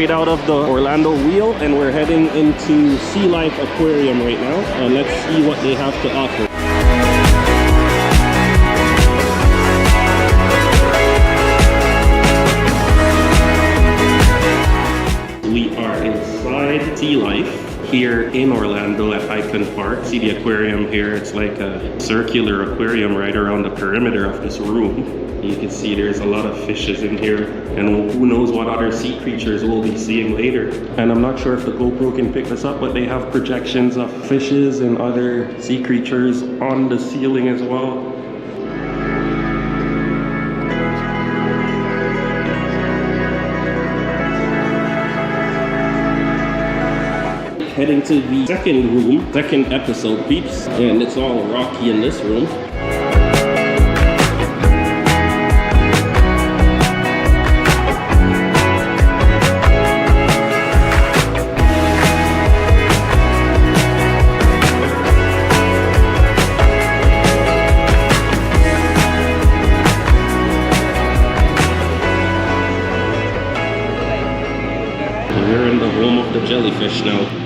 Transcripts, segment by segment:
straight out of the Orlando wheel, and we're heading into Sealife Aquarium right now. Let's see what they have to offer. We are inside Sealife here in Orlando at Icon Park. See the aquarium here? It's like a circular aquarium right around the perimeter of this room. You can see there's a lot of fishes in here, and who knows what other sea creatures we'll be seeing later. And I'm not sure if the GoPro can pick this up, but they have projections of fishes and other sea creatures on the ceiling as well. Heading to the second room, second episode, peeps, and it's all rocky in this room. We're in the home of the jellyfish now.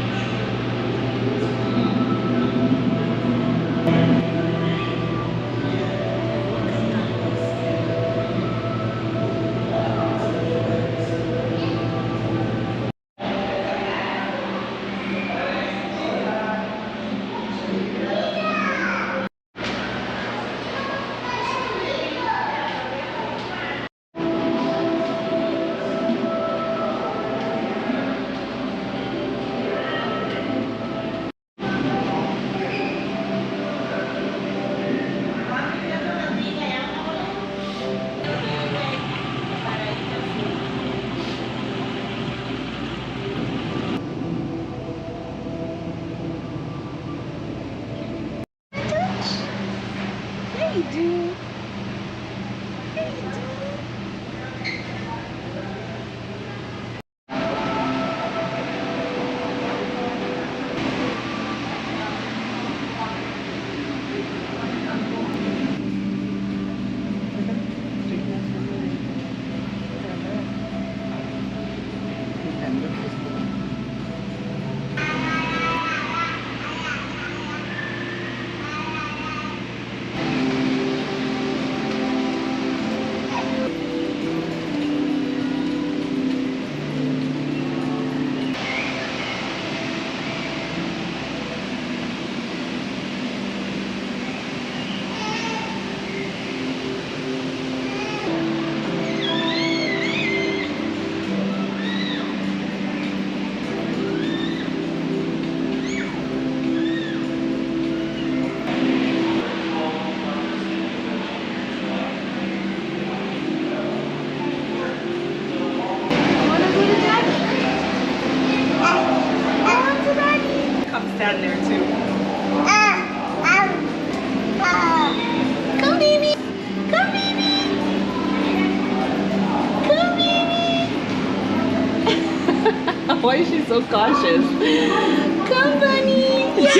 Down there too. Come baby. Come baby. Come baby. Why is she so cautious? Come bunny. Yeah.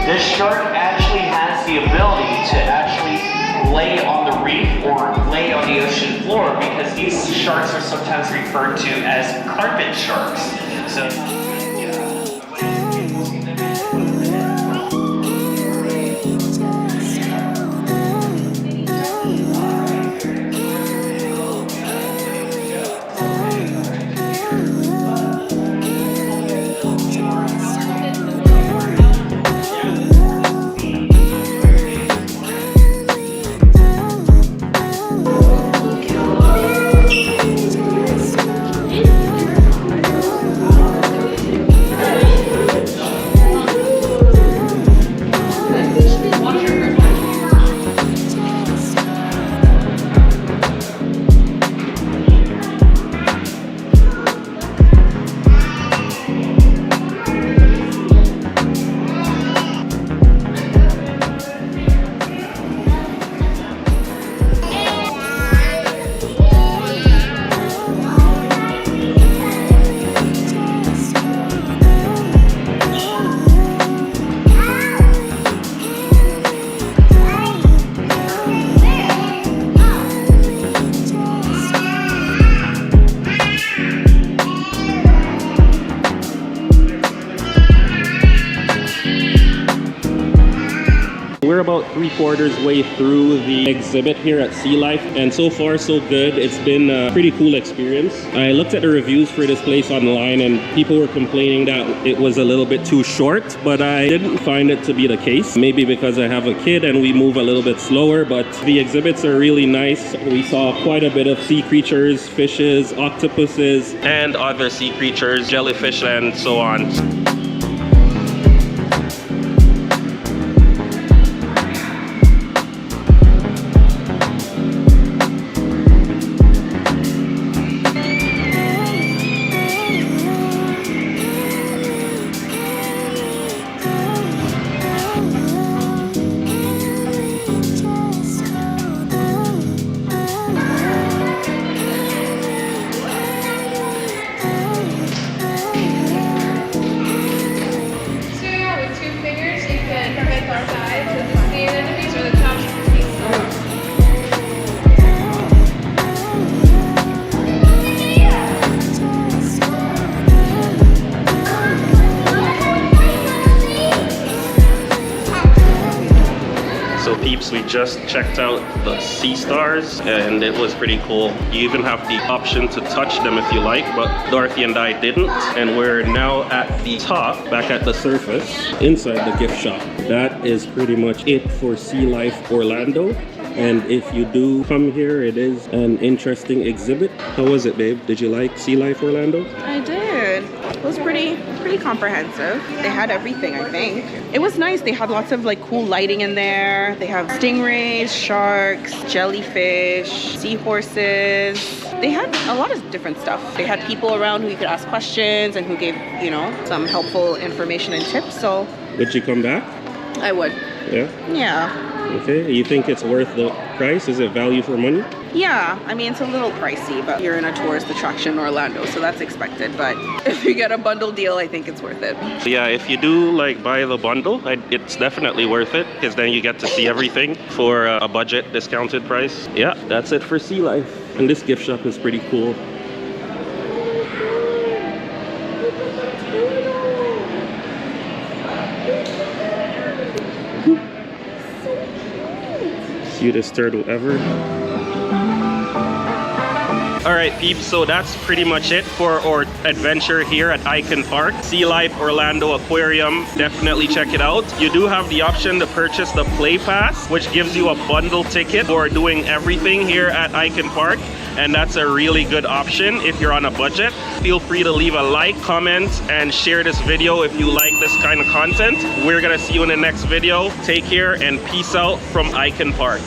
This shark actually has the ability to actually lay on the reef or lay on the ocean floor, because these sharks are sometimes referred to as carpet sharks. So we're about 3/4 way through the exhibit here at Sealife, and so far so good. It's been a pretty cool experience. I looked at the reviews for this place online, and people were complaining that it was a little bit too short, but I didn't find it to be the case. Maybe because I have a kid and we move a little bit slower, but the exhibits are really nice. We saw quite a bit of sea creatures, fishes, octopuses, and other sea creatures, jellyfish, and so on. Peeps, we just checked out the sea stars and it was pretty cool. You even have the option to touch them if you like, but Dorothy and I didn't, and we're now at the top, back at the surface inside the gift shop. That is pretty much it for Sealife Orlando. And if you do come here, it is an interesting exhibit. How was it, babe? Did you like Sealife Orlando? I did. It was pretty comprehensive. They had everything, I think. It was nice. They had lots of like cool lighting in there. They have stingrays, sharks, jellyfish, seahorses. They had a lot of different stuff. They had people around who you could ask questions and who gave, you know, some helpful information and tips. So would you come back? I would. Yeah? Yeah. Okay, you think it's worth the price? Is it value for money? Yeah, I mean, it's a little pricey, but you're in a tourist attraction in Orlando, so that's expected. But if you get a bundle deal, I think it's worth it. Yeah, if you do like buy the bundle, it's definitely worth it, because then you get to see everything for a budget discounted price. Yeah, that's it for Sealife. And this gift shop is pretty cool. Cutest turtle ever. Alright peeps, so that's pretty much it for our adventure here at Icon Park. Sealife Orlando Aquarium, definitely check it out. You do have the option to purchase the Play Pass, which gives you a bundle ticket for doing everything here at Icon Park. And that's a really good option if you're on a budget. Feel free to leave a like, comment, and share this video if you like this kind of content. We're gonna see you in the next video. Take care and peace out from Icon Park.